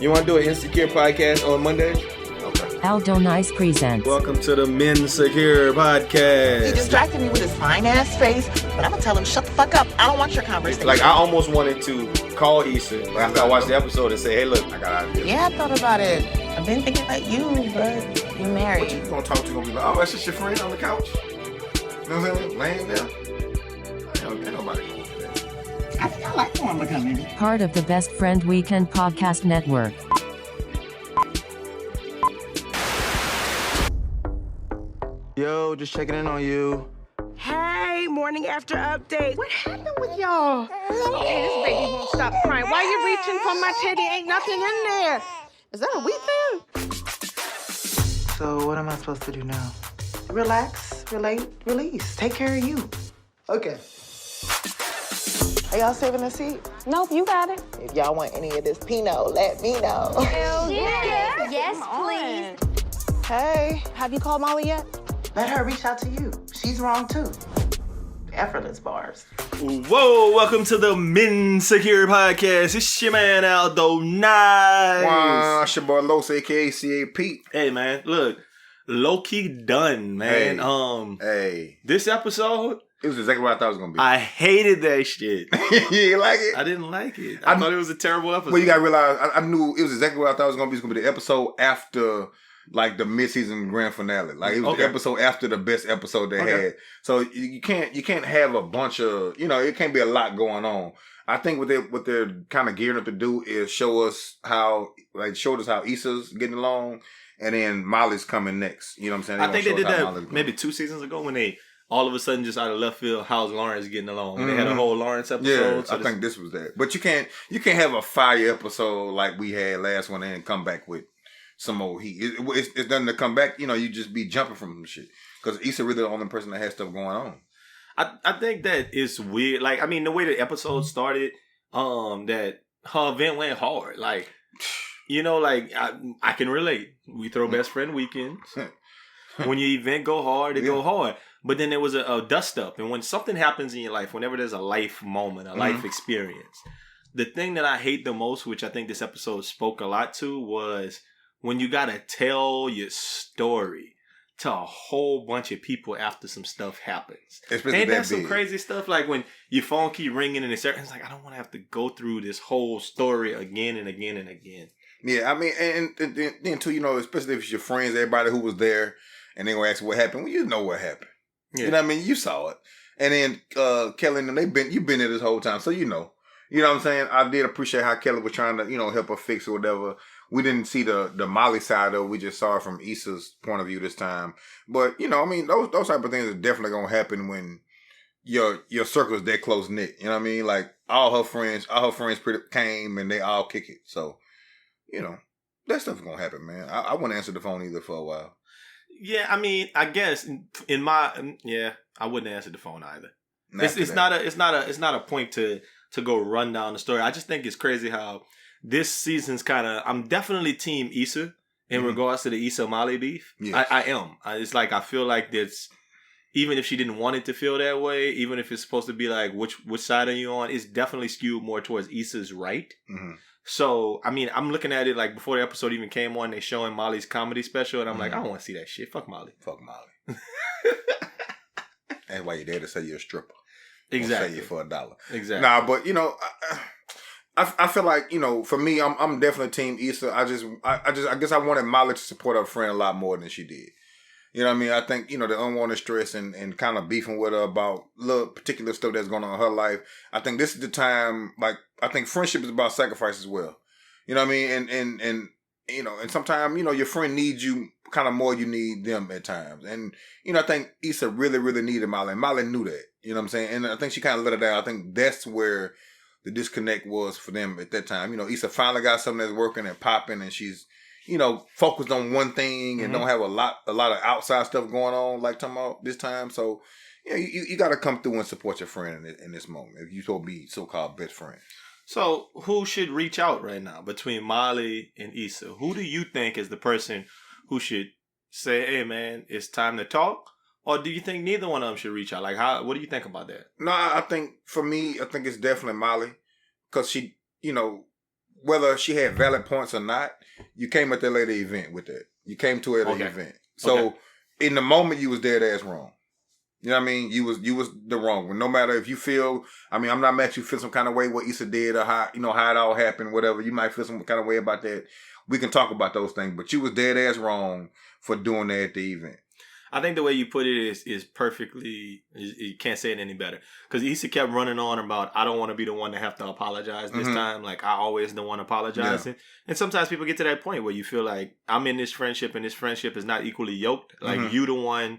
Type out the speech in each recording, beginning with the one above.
You want to do an Insecure podcast on Monday? Okay. Aldo NICE presents. Welcome to the MENsecure podcast. He distracted me with his fine ass face, but I'm gonna tell him, shut the fuck up. I don't want your conversation. Like, I almost wanted to call Issa after I watched the episode and say, hey, look, I got an idea. Yeah, I thought about it. I've been thinking about you, but you're married. What you gonna talk to? You gonna be like, oh, that's just your friend on the couch? You know what I'm saying? Laying there. Ain't nobody going for that. I think I like the one becoming. Part of the Best Friend Weekend Podcast Network. Yo, just checking in on you. Hey, morning after update. What happened with y'all? Okay, this baby won't stop crying. Why you reaching for my teddy? Ain't nothing in there. Is that a we thing? So what am I supposed to do now? Relax, relate, release. Take care of you. Okay. Are y'all saving a seat? Nope, you got it. If y'all want any of this Pinot, let me know. Hell yeah. Yes, please. Hey, have you called Molly yet? Let her reach out to you. She's wrong too. Effortless bars. Whoa, welcome to the MENsecure podcast. It's your man, Aldo NICE. Wow, it's your boy Lowkey C.A.P. Hey, man, look. Lowkey Done, man. Hey. This episode, It was exactly what I thought it was going to be. I hated that shit. You like it? I didn't like it. I thought it was a terrible episode. Well, you got to realize, I knew it was exactly what I thought it was going to be. It's going to be the episode after, like, the mid-season grand finale. Like, it was the episode after the best episode they had. So you can't have a bunch of, it can't be a lot going on. I think what they're kind of gearing up to do is show us how Issa's getting along, and then Molly's coming next. You know what I'm saying? I think they did that maybe 2 seasons ago when they all of a sudden just out of left field, how's Lawrence getting along? Mm-hmm. They had a whole Lawrence episode. Yeah, I think this was that. But you can't have a fire episode like we had last one and come back with some more heat. It's nothing to come back. You just be jumping from some shit because Issa really the only person that has stuff going on. I think that it's weird. Like, I mean, the way the episode started, that her event went hard. Like, I can relate. We throw best friend weekends. When your event go hard, it go hard. But then there was a dust up. And when something happens in your life, whenever there's a life moment, a life experience, the thing that I hate the most, which I think this episode spoke a lot to, was when you got to tell your story to a whole bunch of people after some stuff happens. Ain't that some crazy stuff? Like when your phone keep ringing and it's like, I don't want to have to go through this whole story again and again and again. Yeah, I mean, and then too, especially if it's your friends, everybody who was there, and they gonna ask what happened. Well, you know what happened. Yeah. You know what I mean? You saw it. And then Kelly and them, you've been there this whole time, so you know. You know what I'm saying? I did appreciate how Kelly was trying to, help her fix or whatever. We didn't see the Molly side of it. We just saw it from Issa's point of view this time. But, I mean, those type of things are definitely gonna happen when your circle is that close knit. You know what I mean? Like all her friends came and they all kick it. So, that stuff's gonna happen, man. I wouldn't answer the phone either for a while. Yeah, I mean, I guess I wouldn't answer the phone either. It's not a point to go run down the story. I just think it's crazy how this season's I'm definitely team Issa in regards to the Issa Molly beef. Yes. I am. It's like I feel like that's, even if she didn't want it to feel that way, even if it's supposed to be like which side are you on, it's definitely skewed more towards Issa's right. Mm-hmm. So, I mean, I'm looking at it like before the episode even came on, they showing Molly's comedy special, and I'm like, I don't want to see that shit. Fuck Molly. That's why your daddy say you're a stripper. Exactly. Say you for $1. Exactly. Nah, but I feel like for me, I'm definitely team Issa. I guess I wanted Molly to support her friend a lot more than she did. You know what I mean? I think, the unwanted stress and kind of beefing with her about little particular stuff that's going on in her life. I think this is the time, like, I think friendship is about sacrifice as well. You know what I mean? And sometimes, your friend needs you kind of more you need them at times. And, I think Issa really, really needed Molly. And Molly knew that. You know what I'm saying? And I think she kind of let her down. I think that's where the disconnect was for them at that time. Issa finally got something that's working and popping, and she's, focused on one thing and don't have a lot of outside stuff going on like talking about this time. So, you got to come through and support your friend in this moment if you're supposed to be so-called best friends. So, who should reach out right now between Molly and Issa? Who do you think is the person who should say, hey, man, it's time to talk? Or do you think neither one of them should reach out? Like, what do you think about that? No, I think, for me, it's definitely Molly. Because she, whether she had valid points or not, you came at that lady event with that. You came to her at the event. So in the moment, you was dead ass wrong. You know what I mean? You was the wrong one. No matter if you feel, I mean, I'm not mad you feel some kind of way what Issa did or how it all happened, whatever. You might feel some kind of way about that. We can talk about those things, but you was dead ass wrong for doing that at the event. I think the way you put it is perfectly, you can't say it any better. Because Issa kept running on about, I don't want to be the one to have to apologize this time. Like, I always the one apologizing. Yeah. And sometimes people get to that point where you feel like, I'm in this friendship and this friendship is not equally yoked. Like, you the one,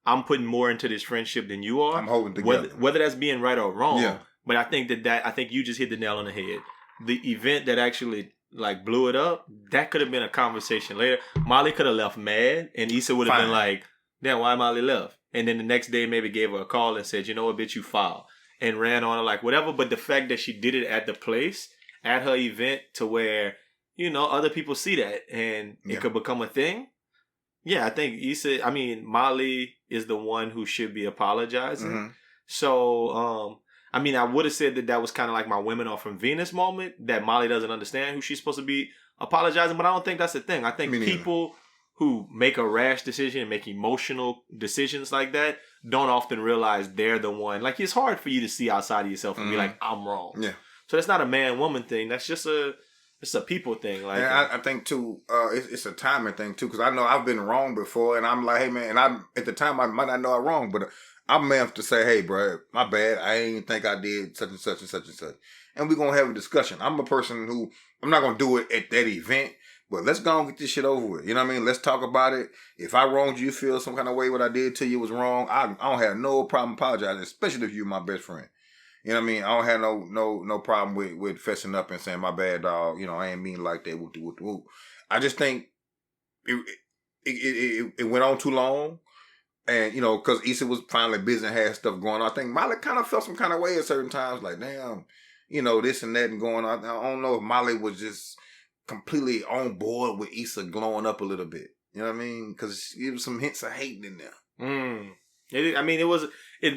I'm putting more into this friendship than you are. I'm holding together. Whether that's being right or wrong. But I think I think you just hit the nail on the head. The event that actually like blew it up, that could have been a conversation later. Molly could have left mad and Issa would have been like, damn, why Molly left? And then the next day maybe gave her a call and said, you know what, bitch, you foul. And ran on her like whatever. But the fact that she did it at the place, at her event, to where, you know, other people see that and it could become a thing. Yeah, I think Molly is the one who should be apologizing. So, I would have said that was kind of like my Women Are From Venus moment, that Molly doesn't understand who she's supposed to be apologizing. But I don't think that's the thing. I think people who make a rash decision and make emotional decisions like that don't often realize they're the one. Like, it's hard for you to see outside of yourself and be like, I'm wrong. Yeah. So that's not a man-woman thing. That's just it's a people thing. Like, and I think too, it's a timing thing too. Because I know I've been wrong before, and I'm like, hey man, and at the time I might not know I'm wrong, but I'm man to say, hey bro, my bad. I ain't think I did such and such and such and such, and we're gonna have a discussion. I'm a person who I'm not gonna do it at that event. But let's go and get this shit over with. You know what I mean? Let's talk about it. If I wronged you, feel some kind of way what I did to you was wrong, I don't have no problem apologizing, especially if you're my best friend. You know what I mean? I don't have no problem with fessing up and saying, my bad, dog. You know, I ain't mean like that. Whoop, whoop, whoop. I just think it went on too long. And, you know, because Issa was finally busy and had stuff going on. I think Molly kind of felt some kind of way at certain times. Like, damn, you know, this and that and going on. I don't know if Molly was just completely on board with Issa glowing up a little bit. You know what I mean? Because there was some hints of hate in there. It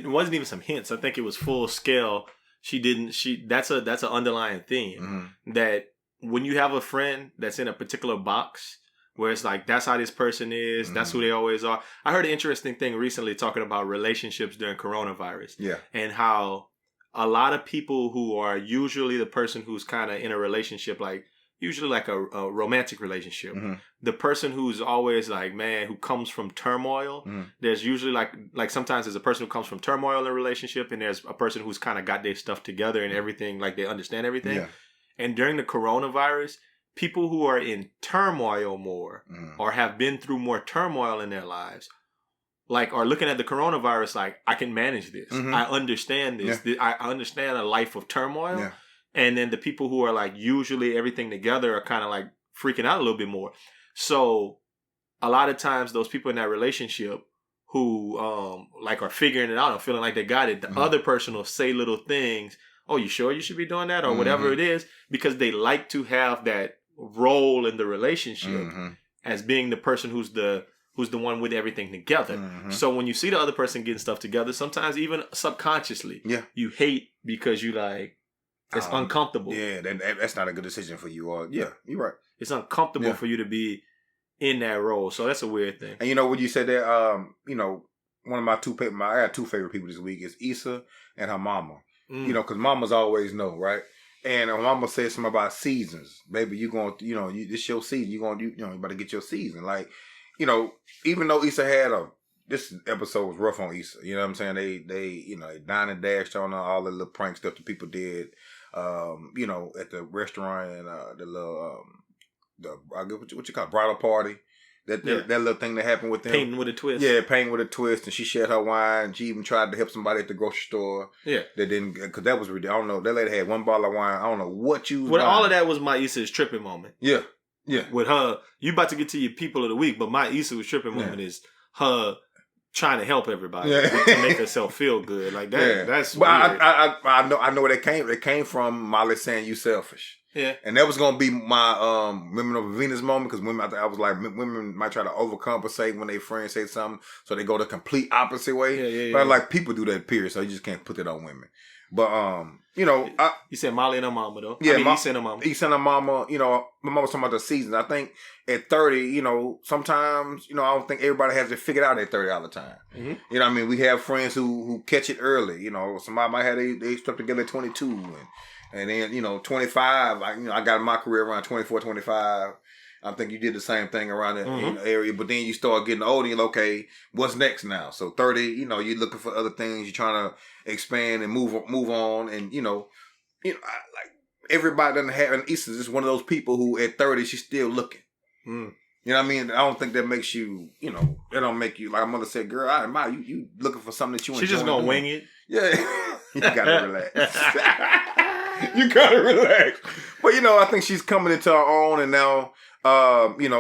wasn't even some hints. I think it was full scale. That's an underlying theme. That when you have a friend that's in a particular box where it's like, that's how this person is, that's who they always are. I heard an interesting thing recently talking about relationships during coronavirus. Yeah. And how a lot of people who are usually the person who's kind of in a relationship, like usually like a romantic relationship. The person who's always like, man, who comes from turmoil. There's usually like sometimes there's a person who comes from turmoil in a relationship, and there's a person who's kind of got their stuff together and everything, like they understand everything. Yeah. And during the coronavirus, people who are in turmoil more or have been through more turmoil in their lives, like, are looking at the coronavirus like, I can manage this. I understand this. Yeah. I understand a life of turmoil. Yeah. And then the people who are like usually everything together are kind of like freaking out a little bit more. So a lot of times those people in that relationship who like are figuring it out and feeling like they got it, the other person will say little things. Oh, you sure you should be doing that? Or whatever it is, because they like to have that role in the relationship as being the person who's the one with everything together. So when you see the other person getting stuff together, sometimes even subconsciously, you hate because you like, it's uncomfortable. Yeah, that's not a good decision for you. Or you're right. It's uncomfortable for you to be in that role. So that's a weird thing. And you know when you said that, you know, one of I got two favorite people this week is Issa and her mama. You know, because mamas always know, right? And her mama said something about seasons. Baby, you going, you know, this your season. You about to get your season. Like, you know, even though Issa had this episode was rough on Issa. You know what I'm saying? They you know, they dined and dashed on her, all the little prank stuff that people did. You know, at the restaurant and the little what you call it, bridal party. That little thing that happened with them. Painting with a twist. Yeah, painting with a twist. And she shared her wine. She even tried to help somebody at the grocery store. Yeah. That didn't, because that was ridiculous. I don't know. That lady had one bottle of wine. I don't know what you was buying. All of that was my Issa's tripping moment. Yeah. Yeah. With her, you about to get to your people of the week, but my Issa was tripping moment is her trying to help everybody to make herself feel good. Like that. Yeah. That's weird. I know where that came. It came from Molly saying you selfish. Yeah. And that was gonna be my Women of Venus moment, because women, I was like, women might try to overcompensate when they friends say something, so they go the complete opposite way. But like, people do that, period. So you just can't put it on women. But You said Molly and her mama though. Yeah, Issa and her mama. Issa and her mama. My mama was talking about the seasons. I think at 30, sometimes I don't think everybody has it figured out at 30 all the time. Mm-hmm. You know what I mean? We have friends who catch it early. Somebody might have they stuck together at 22 and then 25. I got my career around 24, 25. I think you did the same thing around that area, but then you start getting older and you're like, okay, what's next now? So 30, you're looking for other things. You're trying to expand and move on. And, like everybody doesn't have, and Issa's just one of those people who at 30, she's still looking. Mm. You know what I mean? I don't think that makes you, that don't make you, like my mother said, girl, I admire you. You looking for something that you enjoy. She's just going to wing it. Yeah. You got to relax. You got to relax. But, I think she's coming into her own and now,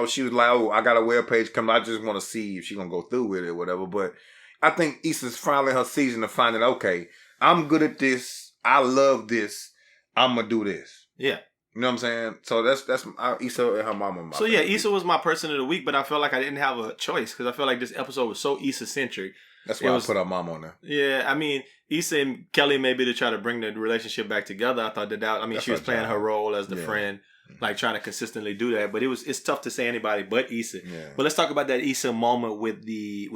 she was like, oh, I got a web page coming. I just want to see if she's going to go through with it or whatever. But I think Issa's finally her season of finding, okay, I'm good at this. I love this. I'm going to do this. Yeah. You know what I'm saying? So that's Issa and her mama. So yeah, Issa was my person of the week, but I felt like I didn't have a choice because I felt like this episode was so Issa-centric. That's why I put her mom on there. Yeah, Issa and Kelly maybe to try to bring the relationship back together. I thought that she was playing her role as the friend. Like trying to consistently do that, but it's tough to say anybody but Issa. Yeah. But let's talk about that Issa moment with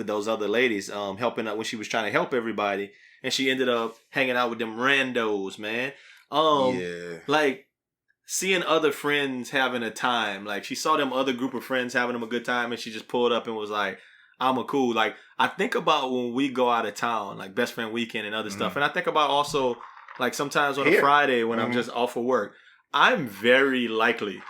those other ladies, helping out when she was trying to help everybody, and she ended up hanging out with them randos, man. Like seeing other friends having a time, like she saw them other group of friends having them a good time, and she just pulled up and was like, "I'm a cool." Like I think about when we go out of town, like best friend weekend and other stuff, and I think about also like sometimes on a Friday when I'm just off of work. I'm very likely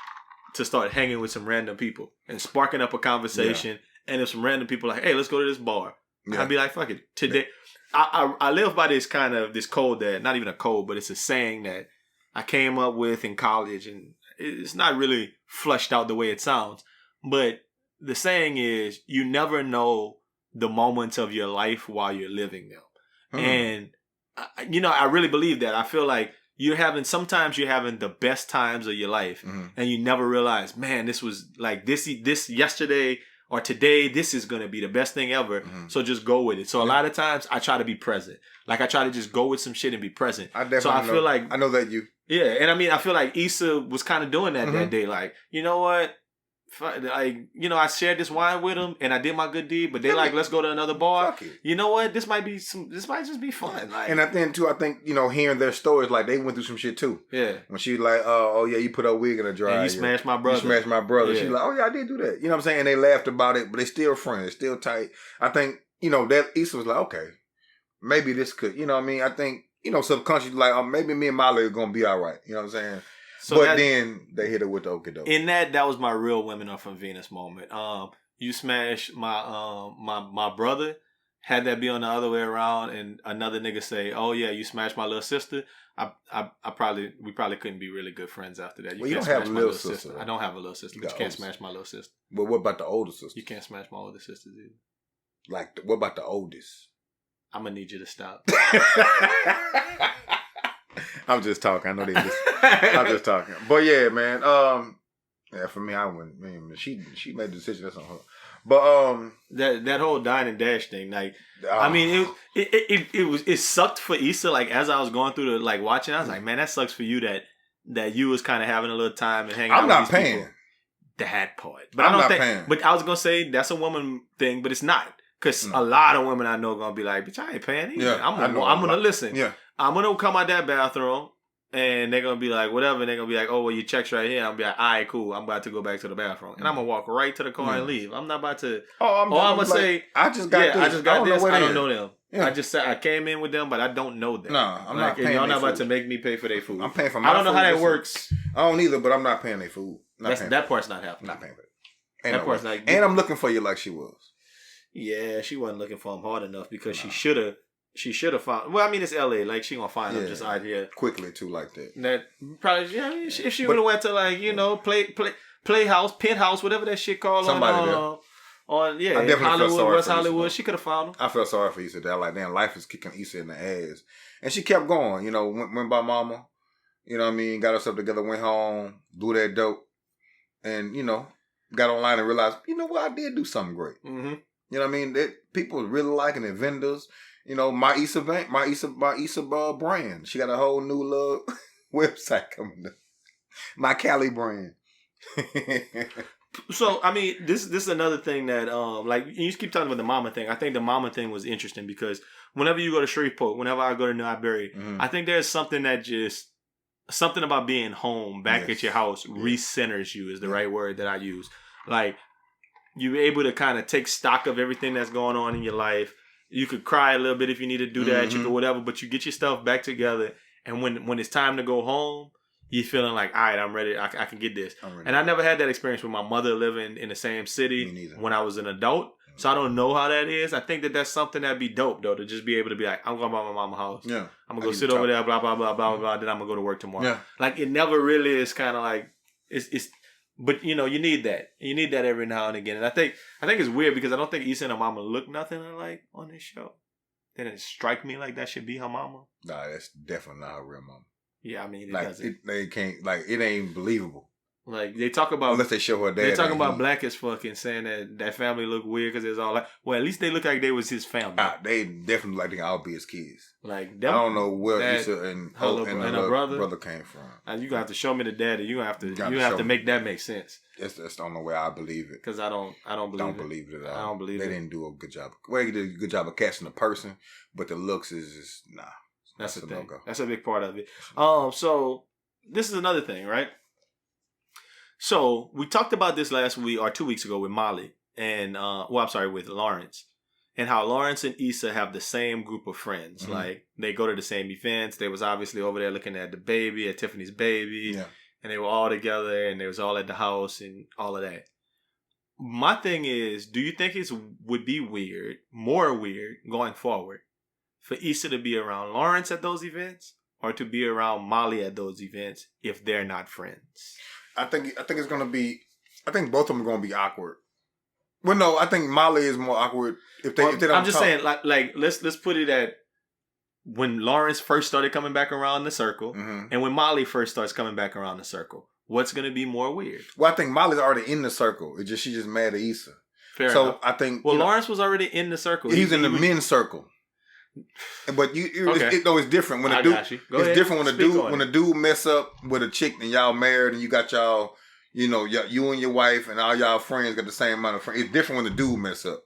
to start hanging with some random people and sparking up a conversation. Yeah. And if some random people are like, hey, let's go to this bar. I'd be like, fuck it. Today, I live by this this code that, not even a code, but it's a saying that I came up with in college. And it's not really flushed out the way it sounds. But the saying is, you never know the moments of your life while you're living them. And, I really believe that. I feel like sometimes you're having the best times of your life and you never realize, man, this was like this yesterday or today, this is going to be the best thing ever. So just go with it. So a lot of times I try to be present. Like I try to just go with some shit and be present. I feel like I know that you. Yeah. And I feel like Issa was kind of doing that day. Like, you know what? Like, I shared this wine with them and I did my good deed, but they like, let's go to another bar. You know what? This might just be fun. Like, and then too, I think, hearing their stories, like they went through some shit too. Yeah. When she was like, oh yeah, you put a wig in a dryer. And you smashed my brother. Yeah. She's like, oh yeah, I did do that. You know what I'm saying? And they laughed about it, but they still friends, still tight. I think, that Issa was like, okay, maybe this could, I think, subconsciously like, oh, maybe me and Molly are going to be all right. You know what I'm saying? So but then they hit her with the okie doke. In that was my real Women Are From Venus moment. You smashed my brother. Had that be on the other way around, and another nigga say, "Oh yeah, you smashed my little sister." We probably couldn't be really good friends after that. You don't have a little sister. I don't have a little sister, but you can't smash my little sister. But what about the older sister? You can't smash my older sisters either. Like, what about the oldest? I'm gonna need you to stop. I'm just talking. I know they just. I'm just talking. But yeah, man. For me, I wouldn't. Man, she made the decision. That's on her. But that whole dine and dash thing, like, it sucked for Issa. Like as I was going through the watching, I was like, man, that sucks for you that you was kind of having a little time and hanging out. I'm not with these paying people. That part, but I'm not paying. But I was gonna say that's a woman thing, but it's not. Because a lot of women I know are going to be like, bitch, I ain't paying either. Yeah, I'm going to listen. Yeah. I'm going to come out that bathroom, and they're going to be like, whatever. And they're going to be like, oh, well, your check's right here. And I'll be like, all right, cool. I'm about to go back to the bathroom. And I'm going to walk right to the car and leave. I'm not about to. I'm going to say, I just got this. I just got this. I don't know them. Yeah. I just said I came in with them, but I don't know them. No, I'm not paying. Y'all not about to make me pay for their food. I'm paying for my food. I don't know how that works. I don't either, but I'm not paying their food. That part's not happening. I'm not paying for it. That part's not. And I'm looking for you like she was. Yeah, she wasn't looking for him hard enough because she should have found. Well, I mean, it's LA. Like she gonna find him just out here quickly too, like that. That probably. Yeah, I mean, if she would have went to Playhouse, Penthouse, whatever that shit called on Hollywood, West Hollywood, she could have found him. I felt sorry for Issa. That like, damn, life is kicking Issa in the ass, and she kept going. Went by mama. You know what I mean? Got herself together, went home, blew that dope, and got online and realized, you know what? I did do something great. Mm-hmm. You know what I mean? People really liking it. Vendors, You know, my Issa brand. She got a whole new little website coming up. My Cali brand. So I mean, this is another thing that like you just keep talking about the mama thing. I think the mama thing was interesting because whenever you go to Shreveport, whenever I go to New Iberia, I think there's something that just something about being home back at your house recenters you is the right word that I use. Like you're able to kind of take stock of everything that's going on in your life. You could cry a little bit if you need to do that, you could whatever, but you get your stuff back together, and when it's time to go home, you're feeling like, all right, I'm ready. I can get this. And I never had that experience with my mother living in the same city when I was an adult. So I don't know how that is. I think that that's something that'd be dope, though, to just be able to be like, I'm going by my mama's house. Yeah. I'm going to go sit over there, blah, blah, blah, blah, blah. Then I'm going to go to work tomorrow. Yeah. Like, it never really is kind of like, it's but, you know, you need that. You need that every now and again. And I think it's weird because I don't think Issa and her mama look nothing alike on this show. Then it strike me like that should be her mama. Nah, that's definitely not her real mama. Yeah, I mean, it like, doesn't. They can't, like, it ain't believable. Like, they talk about... Unless they show her dad. They talking about Black as fuck and saying that family look weird because it's all like... Well, at least they look like they was his family. They definitely like they all be his kids. Like, I don't know where Issa and her brother came from. And you gonna have to show me the daddy. You have to make that make sense. That's the only way I believe it. Because I don't believe it at all. I don't believe it. They didn't do a good job. Well, they did a good job of casting the person, but the looks is just nah. That's the thing. No-go. That's a big part of it. So this is another thing, right? So we talked about this last week or 2 weeks ago with Molly and with Lawrence, and how Lawrence and Issa have the same group of friends. Mm-hmm. Like they go to the same events. They was obviously over there looking at the baby, at Tiffany's baby, and they were all together and they was all at the house and all of that. My thing is, do you think it would be more weird going forward for Issa to be around Lawrence at those events or to be around Molly at those events if they're not friends? I think it's gonna be. I think both of them are gonna be awkward. Well, no, I think Molly is more awkward if they don't. I'm just saying, like let's put it at when Lawrence first started coming back around the circle, and when Molly first starts coming back around the circle. What's gonna be more weird? Well, I think Molly's already in the circle. She's just mad at Issa. Fair enough. I think. Well, Lawrence was already in the circle. He's in the men's circle. But it's different when it's different when a dude mess up with a chick and y'all married and you got y'all, you and your wife and all y'all friends got the same amount of friends. It's different when the dude mess up.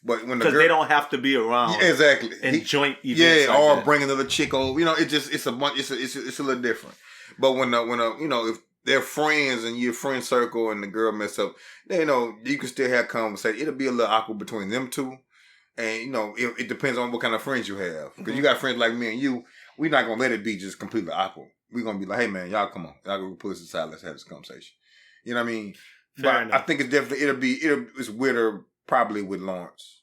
But when because they don't have to be around, exactly, in joint events, or bring another chick over. It's a bunch. It's a little different. But when if they're friends and your friend circle and the girl mess up, you can still have conversation. It'll be a little awkward between them two. And, it depends on what kind of friends you have. Because you got friends like me and you, we're not going to let it be just completely awkward. We're going to be like, hey, man, y'all come on. Y'all go put this aside. Let's have this conversation. You know what I mean? Fair enough. I think it's definitely, it's weirder probably with Lawrence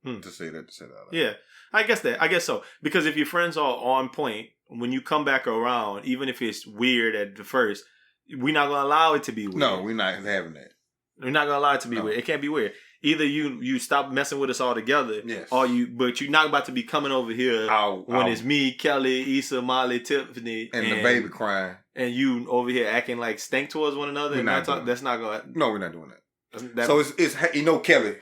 to say that. Yeah, I guess so. Because if your friends are on point, when you come back around, even if it's weird at the first, we're not going to allow it to be weird. No, we're not having that. We're not going to allow it to be weird. It can't be weird. Either you stop messing with us altogether, but you're not about to be coming over here when it's me, Kelly, Issa, Molly, Tiffany, and the baby crying, and you over here acting like stink towards one another. That's not going. No, we're not doing that. So it's Kelly.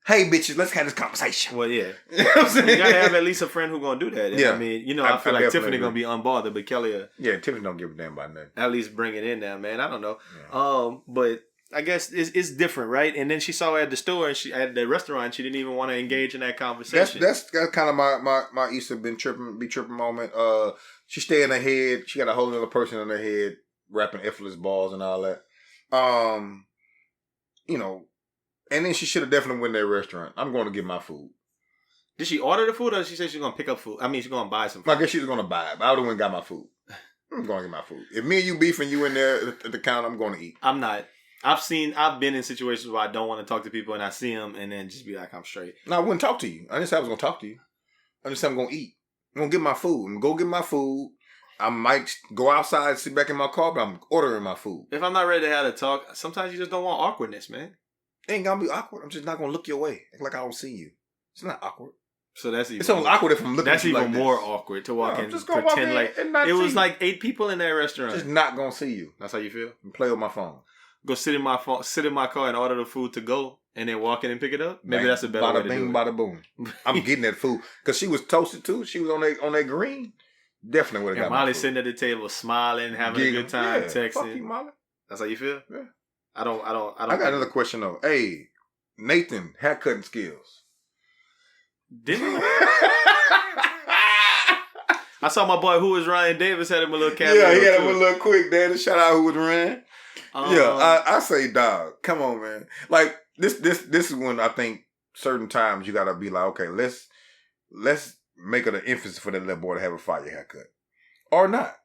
Hey bitches, let's have this conversation. Well, yeah, you know what I'm saying? You gotta have at least a friend who's gonna do that. And I mean, I feel like Tiffany gonna be unbothered, but Kelly, Tiffany don't give a damn about nothing. At least bring it in there, man. I don't know, but. I guess it's different, right? And then she saw her at the store and she at the restaurant. She didn't even want to engage in that conversation. That's kind of my Issa be tripping moment. She stay in her head. She got a whole other person in her head rapping effortless balls and all that. And then she should have definitely went to that restaurant. I'm going to get my food. Did she order the food or did she say she's going to pick up food? I mean, she's going to buy some food. I guess she was going to buy it. But I would have went and got my food. I'm going to get my food. If me and you beef and you in there at the counter, I'm going to eat. I'm not. I've been in situations where I don't want to talk to people and I see them and then just be like, I'm straight. No, I wouldn't talk to you. I didn't say I was going to talk to you. I just said I'm going to eat. I'm going to get my food. I'm going to go get my food. I might go outside, sit back in my car, but I'm ordering my food. If I'm not ready to have a talk, sometimes you just don't want awkwardness, man. It ain't going to be awkward. I'm just not going to look your way. Act like I don't see you. It's not awkward. So that's even. It's only awkward if I'm looking. That's at you even like more this. awkward to walk in, just pretend walk like and not it was see like 8 people in that restaurant. Just not gonna see you. That's how you feel. And play with my phone. go sit in my car and order the food to go, and then walk in and pick it up. Maybe that's a better way to do it. Bada boom. I'm getting that food because she was toasted too. She was on that green. Definitely would have got Molly my food. sitting at the table, smiling, having a good time, texting. Fuck you, Molly. That's how you feel? Yeah. I don't. I got another question though. Hey, Nathan, haircutting skills. Didn't I saw my boy who was Ryan Davis had him a little cameo. Yeah, he had him a little quick, Daddy. Shout out who was Ryan. Yeah, I say, dog, come on, man. Like this is when I think certain times you gotta be like, okay, let's make it an emphasis for that little boy to have a fire haircut, or not.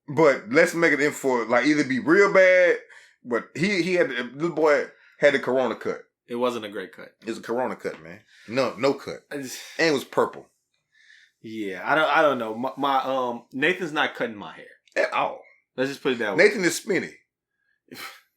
But let's make it in for like either be real bad, but he had the little boy had the Corona cut. It wasn't a great cut. It was a Corona cut, man. No cut, and it was purple. Yeah, I don't know. My Nathan's not cutting my hair At all. Let's just put it that way. Nathan is Smitty.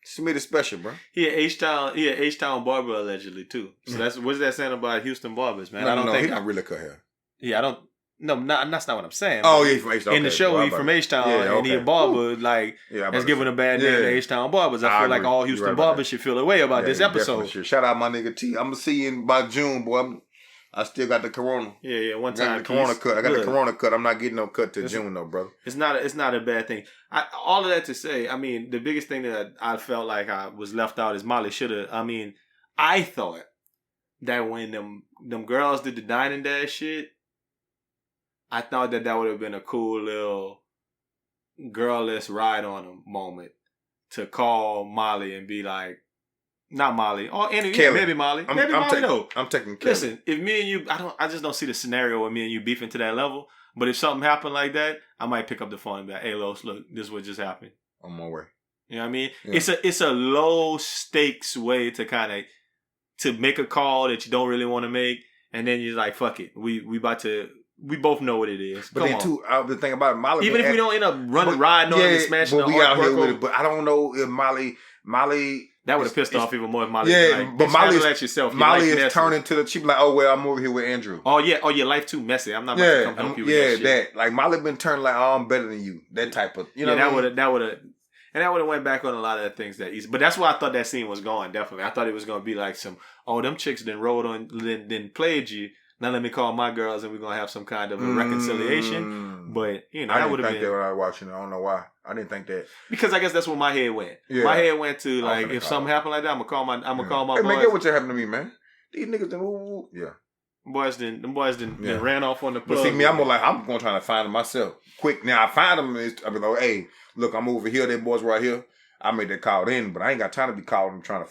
Smitty special, bro. He an H-Town barber allegedly too. So what's that saying about Houston barbers, man? No, I don't think he don't really cut hair. Yeah, I don't. No, that's not what I'm saying. Oh, yeah, he's from H-Town. In the show, he's from H-Town, and he a barber. Like, that's giving a bad name to H-Town barbers. I feel like all Houston barbers should feel a way about this episode. Shout out my nigga T. I'm gonna see you in by June, boy. I still got the Corona. Yeah, one time. I got the Corona cut. I got the Corona cut. I'm not getting no cut till June, though, brother. It's not a bad thing. All of that to say, I mean, the biggest thing that I felt like I was left out is Molly should have. I mean, I thought that when them girls did the Dine and Dash shit, I thought that would have been a cool little girl-less ride on them moment to call Molly and be like, not Molly. Or maybe Molly. Though. I'm taking Kelly. Listen, if me and you, I just don't see the scenario where me and you beefing to that level. But if something happened like that, I might pick up the phone and be like, hey, Los, look, this is what just happened. On my way. You know what I mean? Yeah. It's a low stakes way to kind of to make a call that you don't really want to make, and then you're like, fuck it, we both know what it is. But then too, the thing about it, Molly, even if we don't end up riding on and smashing but the we out here with artwork, it. But I don't know if Molly. That would have pissed off even more if Molly. Yeah, like, but Molly is turning to the. She be like, oh well, I'm over here with Andrew. Oh your life too messy. I'm not about to come help you with that shit. Like Molly been turning like, oh, I'm better than you. That type of, you know. That would have went back on a lot of the things that Issa. But that's where I thought that scene was going. Definitely, I thought it was going to be like some, them chicks then rolled on, then played you. Now let me call my girls and we're gonna have some kind of a reconciliation. But I didn't think that when I was watching it. I don't know why. I didn't think that because I guess that's where my head went. Yeah. My head went to like if something happened like that, I'm gonna call my boys. Hey man, get what happened to me, man. These niggas done Them boys didn't ran off on the plug. But see me, I'm gonna try to find them myself quick. Now I find them. I be like, hey, look, I'm over here. Them boys right here. I made that call in, but I ain't got time to be calling. I'm trying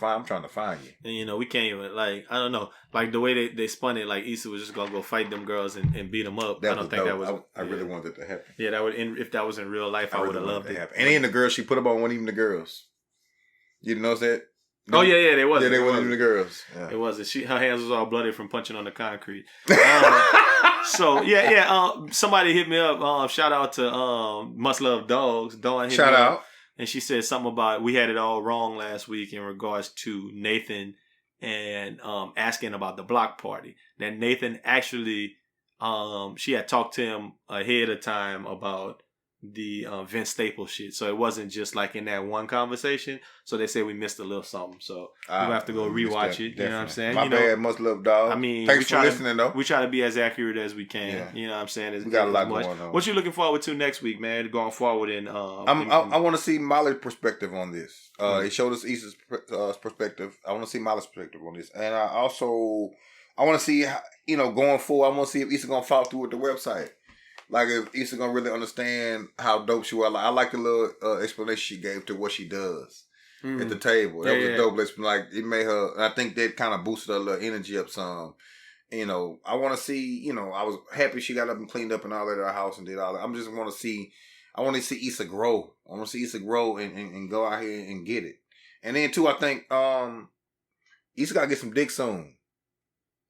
to find you. And we can't even I don't know, like the way they spun it, like Issa was just gonna go fight them girls and beat them up. I don't think that was. I really wanted it to happen. Yeah, that would. If that was in real life, I would have loved it. Happen. And then the girls she put up on weren't even the girls. You notice that? Oh yeah, they wasn't. Yeah, they wasn't even the girls. Yeah. It wasn't. Her hands was all bloody from punching on the concrete. Somebody hit me up. Shout out to Must Love Dogs. Dawn hit me up. And she said something about we had it all wrong last week in regards to Nathan and asking about the block party. That Nathan actually, she had talked to him ahead of time about the Vince Staples shit. So it wasn't just like in that one conversation. So they said we missed a little something. So we'll have to go rewatch it. Definitely. You know what I'm saying? My bad, Must Love Dog. I mean, thanks for listening though. We try to be as accurate as we can. Yeah. You know what I'm saying? We got a lot going on. What you looking forward to next week, man? Going forward in I want to see Molly's perspective on this. It showed us Issa's perspective. I want to see Molly's perspective on this. And I want to see how, going forward, I want to see if Issa gonna follow through with the website. Like if Issa gonna really understand how dope she was. I like the little explanation she gave to what she does at the table. That was a dope explanation. Like it made her. And I think that kind of boosted her little energy up some. I want to see. I was happy she got up and cleaned up and all that at her house and did all that. I just want to see. I want to see Issa grow. I want to see Issa grow and go out here and get it. And then too, I think Issa gotta get some dick soon.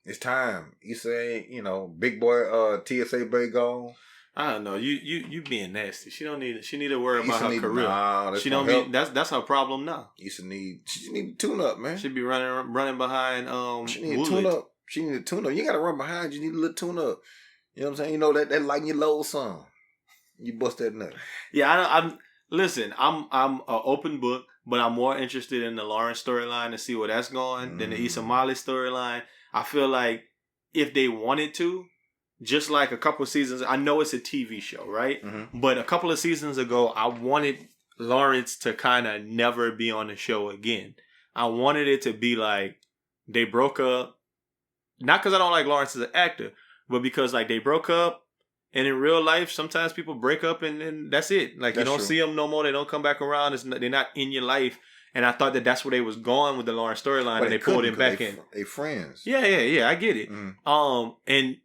It's time. Issa ain't, big boy TSA bay gone. I don't know. You being nasty. She need to worry about her career. Nah, she don't need that's her problem now. She need to tune up, man. She be running behind she need to tune up. She need to tune up. You gotta run behind, you need a little tune up. You know what I'm saying? That lighten your load song. You bust that nut. Yeah, I'm an open book. but I'm more interested in the Lauren storyline to see where that's going than the Issa Molly storyline. I feel like if they wanted to, just like a couple of seasons, I know it's a TV show, right? Mm-hmm. But a couple of seasons ago, I wanted Lawrence to kind of never be on the show again. I wanted it to be like they broke up. Not because I don't like Lawrence as an actor, but because like they broke up. And in real life, sometimes people break up and that's it. Like, you don't see them no more. They don't come back around. They're not in your life. And I thought that that's where they was going with the Lauren storyline. And they pulled him back in. They friends. Yeah. I get it. And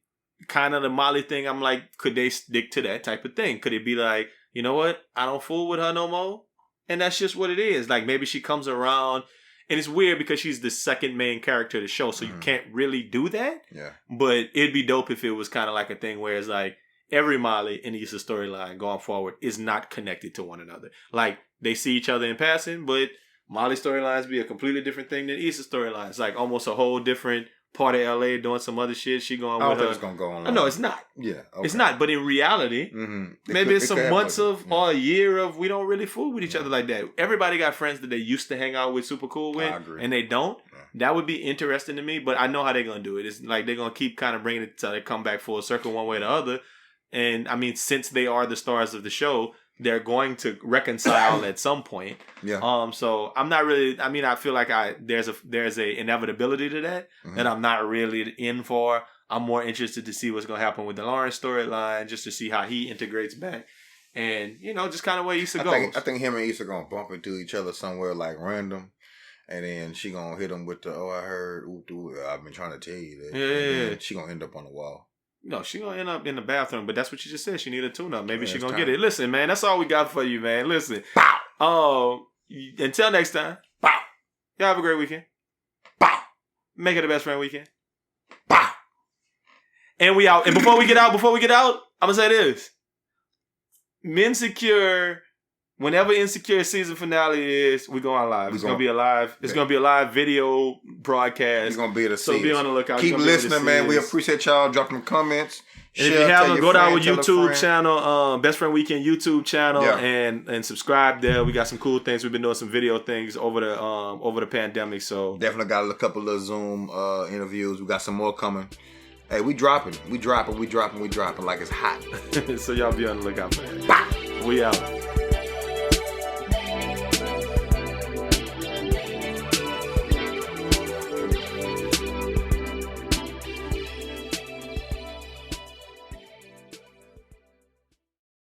kind of the Molly thing, I'm like, could they stick to that type of thing? Could it be like, you know what? I don't fool with her no more. And that's just what it is. Like, maybe she comes around. And it's weird because she's the second main character of the show. So you can't really do that. Yeah. But it'd be dope if it was kind of like a thing where it's like, every Molly in the Issa storyline going forward is not connected to one another. Like, they see each other in passing, but Molly's storylines be a completely different thing than Issa's storylines. Like, almost a whole different part of LA doing some other shit. She going with her. I don't think it's going to go on. No, it's not. Yeah. Okay. It's not. But in reality, maybe it's some months of or a year of we don't really fool with each other like that. Everybody got friends that they used to hang out with super cool with, and they don't. Yeah. That would be interesting to me, but I know how they're going to do it. It's like they're going to keep kind of bringing it so they come back full circle one way or the other. And I mean, since they are the stars of the show, they're going to reconcile at some point. Yeah. So I'm not really. I mean, I feel like there's a inevitability to that that I'm not really in for. I'm more interested to see what's going to happen with the Lawrence storyline, just to see how he integrates back, and just kind of where Issa goes. I think him and Issa gonna bump into each other somewhere like random. And then she gonna hit him with the I heard I've been trying to tell you that. Yeah. She gonna end up on the wall. No, she gonna end up in the bathroom, but that's what you just said. She need a tune-up. Maybe she gonna get it. Listen, man, that's all we got for you, man. Listen. Pow! Until next time. Pow! Y'all have a great weekend. Pow! Make it the best friend weekend. Pow! And we out. And before we get out, I'm gonna say this. MENsecure, whenever Insecure season finale is, we're going live. It's gonna be a live. It's gonna be a live video broadcast. It's gonna be able to see. So be on the lookout. Keep listening, man. We appreciate y'all dropping comments. And if you haven't, go to our YouTube channel, Best Friend Weekend YouTube channel, and subscribe there. We got some cool things. We've been doing some video things over the pandemic. So definitely got a couple of Zoom interviews. We got some more coming. Hey, we dropping like it's hot. So y'all be on the lookout for that. Bye. We out.